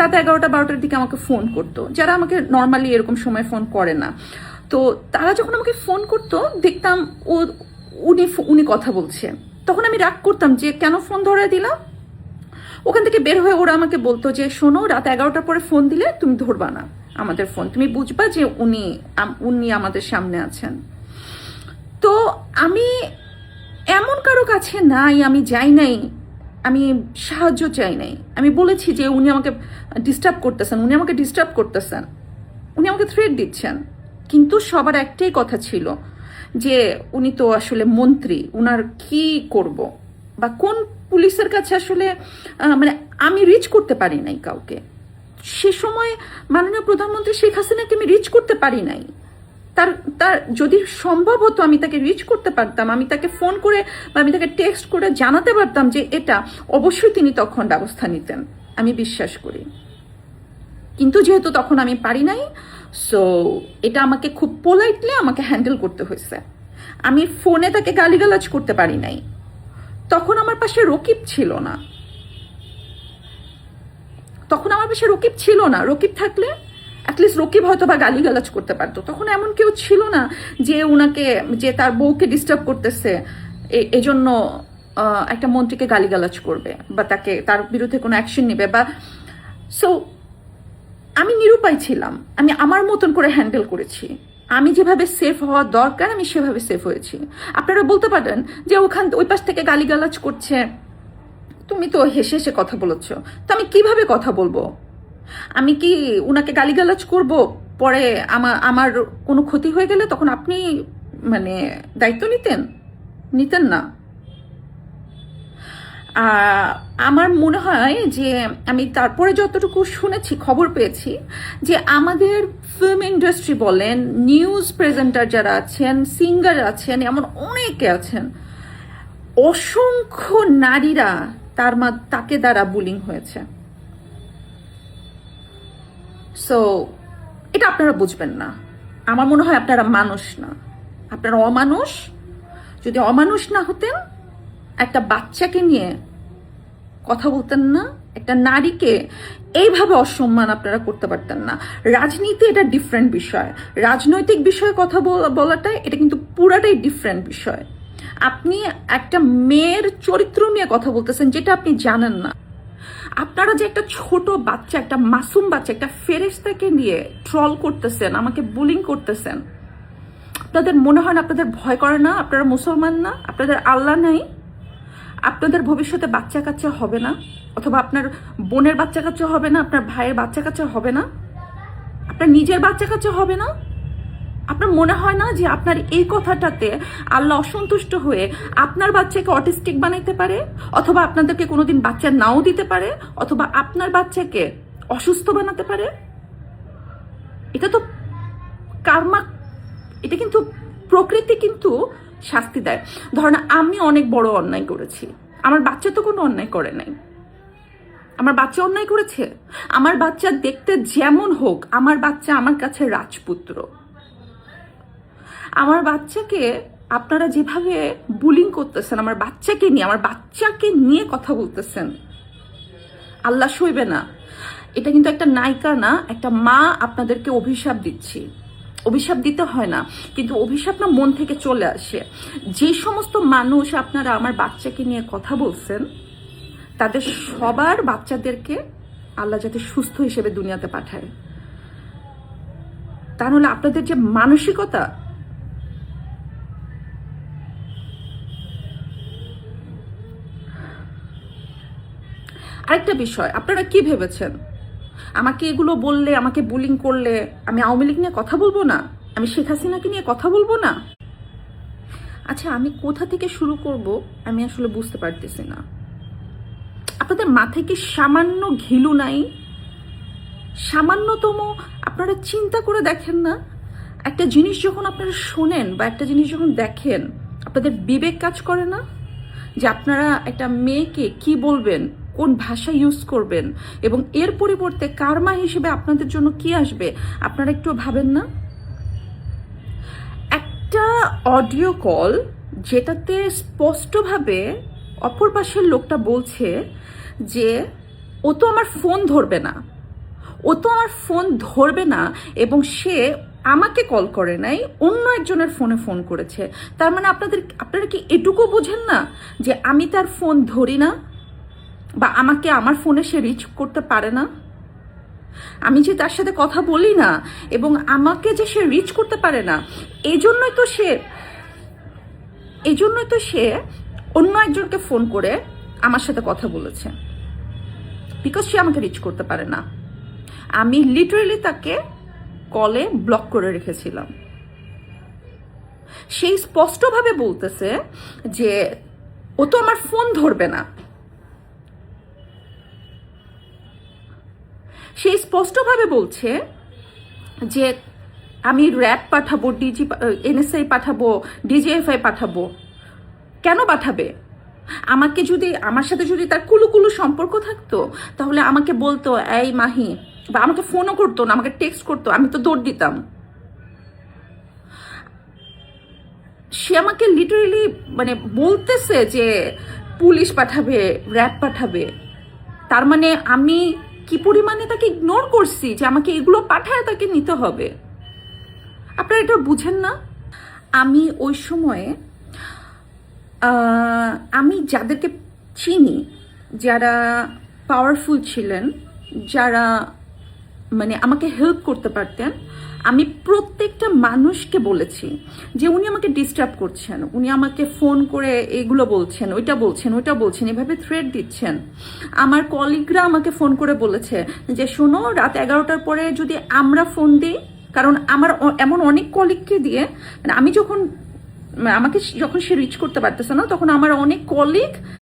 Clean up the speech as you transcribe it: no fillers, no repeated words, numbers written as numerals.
রাত 11টা-12টার দিকে আমাকে ফোন করতো, যারা আমাকে নর্মালি এরকম সময় ফোন করে না। তো তারা যখন আমাকে ফোন করতো দেখতাম উনি কথা বলছে, তখন আমি রাগ করতাম যে কেন ফোন ধরে দিলাম। ওখান থেকে বের হয়ে ওরা আমাকে বলতো যে শোনো, রাত 11টার পরে ফোন দিলে তুমি ধরবা না আমাদের ফোন, তুমি বুঝবা যে উনি আমাদের সামনে আছেন। তো আমি এমন কারো কাছে নাই, আমি যাই নাই, আমি সাহায্য চাই নাই। আমি বলেছি যে উনি আমাকে ডিস্টার্ব করতেছেন, উনি আমাকে থ্রেট দিচ্ছেন। কিন্তু সবার একটাই কথা ছিল যে উনি তো আসলে মন্ত্রী, উনার কি করব, বা কোন পুলিশের কাছে আসলে মানে আমি রিচ করতে পারি নাই কাউকে। সে সময় মাননীয় প্রধানমন্ত্রী শেখ হাসিনাকে আমি রিচ করতে পারি নাই। তার যদি সম্ভব হতো আমি তাকে রিচ করতে পারতাম, আমি তাকে ফোন করে বা আমি তাকে টেক্সট করে জানাতে পারতাম যে এটা, অবশ্যই তিনি তখন ব্যবস্থা নিতেন, আমি বিশ্বাস করি। কিন্তু যেহেতু তখন আমি পারি নাই, সো এটা আমাকে খুব পোলাইটলি আমাকে হ্যান্ডেল করতে হয়েছে। আমি ফোনে তাকে গালিগালাজ করতে পারি নাই। তখন আমার পাশে রকিব ছিল না, রকিব থাকলে অ্যাটলিস্ট রকিব হয়তো বা গালিগালাজ করতে পারতো। তখন এমন কেউ ছিল না যে উনাকে, যে তার বউকে ডিস্টার্ব করতেছে এজন্য একটা মন্ত্রীকে গালিগালাজ করবে বা তার বিরুদ্ধে কোনো অ্যাকশন নেবে। বা সো আমি নিরুপায় ছিলাম, আমি আমার মতন করে হ্যান্ডেল করেছি। আমি যেভাবে সেফ হওয়া দরকার আমি সেভাবে সেফ হয়েছি। আপনারা বলতে পারেন যে ওই পাশ থেকে গালিগালাজ করছে, তুমি তো হেসে হেসে কথা বলেছ, তো আমি কিভাবে কথা বলবো? আমি কি উনাকে গালিগালাজ করব, পরে আমার কোনো ক্ষতি হয়ে গেলে তখন আপনি মানে দায়িত্ব নিতেন না? আমার মনে হয় যে আমি তারপরে যতটুকু শুনেছি, খবর পেয়েছি যে আমাদের ফিল্ম ইন্ডাস্ট্রি বলেন, নিউজ প্রেজেন্টার যারা আছেন, সিঙ্গার আছেন, এমন অনেকে আছেন, অসংখ্য নারীরা তাকে দ্বারা বুলিং হয়েছে। সো এটা আপনারা বুঝবেন না। আমার মনে হয় আপনারা মানুষ না, আপনারা অমানুষ। যদি অমানুষ না হতেন, একটা বাচ্চাকে নিয়ে কথা বলতেন না, একটা নারীকে এইভাবে অসম্মান আপনারা করতে পারতেন না। রাজনীতি এটা ডিফারেন্ট বিষয়, রাজনৈতিক বিষয়ে কথা বলাটা এটা কিন্তু পুরাটাই ডিফারেন্ট বিষয়। আপনি একটা মেয়ের চরিত্র নিয়ে কথা বলতেছেন যেটা আপনি জানেন না। আপনারা যে একটা ছোট বাচ্চা, একটা মাসুম বাচ্চা, একটা ফেরেশতাকে নিয়ে ট্রল করতেছেন, আমাকে বুলিং করতেছেন, আপনাদের মনে হয় না? আপনাদের ভয় করে না? আপনারা মুসলমান না? আপনাদের আল্লাহ নাই? আপনাদের ভবিষ্যতে বাচ্চা কাচ্চা হবে না? অথবা আপনার বোনের বাচ্চা কাচ্চা হবে না? আপনার ভাইয়ের বাচ্চা কাচ্চা হবে না? আপনার নিজের বাচ্চা কাচ্চা হবে না? আপনার মনে হয় না যে আপনার এই কথাটাতে আল্লাহ অসন্তুষ্ট হয়ে আপনার বাচ্চাকে অটিস্টিক বানাইতে পারে, অথবা আপনাদেরকে কোনোদিন বাচ্চা নাও দিতে পারে, অথবা আপনার বাচ্চাকে অসুস্থ বানাতে পারে? এটা তো কার্মা, এটা কিন্তু প্রকৃতি কিন্তু শাস্তি দেয়। ধরেন আমি অনেক বড় অন্যায় করেছি, আমার বাচ্চা তো কোনো অন্যায় করে নাই। আমার বাচ্চা অন্যায় করেছে? আমার বাচ্চা দেখতে যেমন হোক, আমার বাচ্চা আমার কাছে রাজপুত্র। আমার বাচ্চাকে আপনারা যেভাবে বুলিং করতেছেন, আমার বাচ্চাকে নিয়ে কথা বলতেছেন, আল্লাহ সইবে না। এটা কিন্তু একটা নায়িকা না, একটা মা আপনাদেরকে অভিশাপ দিচ্ছি। অভিশাপ দিতে হয় না, কিন্তু অভিশাপ না মন থেকে চলে আসে। যে সমস্ত মানুষ আপনারা আমার বাচ্চাকে নিয়ে কথা বলছেন, তাদের সবার বাচ্চাদেরকে আল্লাহ যাতে সুস্থ হিসেবে দুনিয়াতে পাঠায়। তা নাহলে আপনাদের যে মানসিকতা, আরেকটা বিষয়, আপনারা কি ভেবেছেন আমাকে এগুলো বললে, আমাকে বুলিং করলে আমি আওয়ামী লীগ নিয়ে কথা বলবো না, আমি শেখ হাসিনাকে নিয়ে কথা বলবো না? আচ্ছা, আমি কোথা থেকে শুরু করব আমি আসলে বুঝতে পারতেছি না। আপনাদের মাথায় কি সামান্য ঘিলু নাই? সামান্যতম আপনারা চিন্তা করে দেখেন না? একটা জিনিস যখন আপনারা শোনেন বা একটা জিনিস যখন দেখেন, আপনাদের বিবেক কাজ করে না যে আপনারা একটা মেয়েকে কি বলবেন, কোন ভাষা ইউজ করবেন, এবং এর পরিবর্তে কার্মা হিসেবে আপনাদের জন্য কি আসবে? আপনারা একটু ভাবেন না? একটা অডিও কল যেটাতে স্পষ্টভাবে অপর পাশের লোকটা বলছে যে ও তো আমার ফোন ধরবে না, এবং সে আমাকে কল করে নাই, অন্য একজনের ফোনে ফোন করেছে। তার মানে আপনারা কি এটুকু বোঝেন না যে আমি তার ফোন ধরি না, বা আমাকে আমার ফোনে সে রিচ করতে পারে না? আমি যে তার সাথে কথা বলি না এবং আমাকে যে সে রিচ করতে পারে না, এই জন্যই তো সে অন্য একজনকে ফোন করে আমার সাথে কথা বলেছে, বিকজ সে আমাকে রিচ করতে পারে না। আমি লিটারেলি তাকে কলে ব্লক করে রেখেছিলাম। সেই স্পষ্টভাবে বলতেছে যে ও তো আমার ফোন ধরবে না, সেই স্পষ্টভাবে বলছে যে আমি র্যাব পাঠাবো, এনএসআই পাঠাবো, ডিজিএফআই পাঠাবো। কেন পাঠাবে? আমার সাথে যদি তার কুলুকুলু সম্পর্ক থাকতো তাহলে আমাকে বলতো এই মাহি, বা আমাকে ফোনও করতো না, আমাকে টেক্সট করতো, আমি তো দৌড় দিতাম। সে আমাকে লিটারেলি মানে বলতেছে যে পুলিশ পাঠাবে, র্যাব পাঠাবে। তার মানে আমি কি পরিমাণে তাকে ইগনোর করছি যে আমাকে এগুলো পাঠায় তাকে নিতে হবে। আপনারা এটা বুঝেন না? আমি ওই সময়ে আমি যাদেরকে চিনি, যারা পাওয়ারফুল ছিলেন, যারা মানে আমাকে হেল্প করতে পারতেন, আমি প্রত্যেকটা মানুষকে বলেছি যে উনি আমাকে ডিস্টার্ব করছেন, উনি আমাকে ফোন করে এগুলো বলছেন, ওইটা বলছেন, এভাবে থ্রেট দিচ্ছেন। আমার কলিগরা আমাকে ফোন করে বলেছে যে শোনো, রাত 11টার পরে যদি আমরা ফোন দিই, কারণ আমার এমন অনেক কলিগকে দিয়ে, মানে আমাকে যখন সে রিচ করতে পারতেছে না, তখন আমার অনেক কলিগ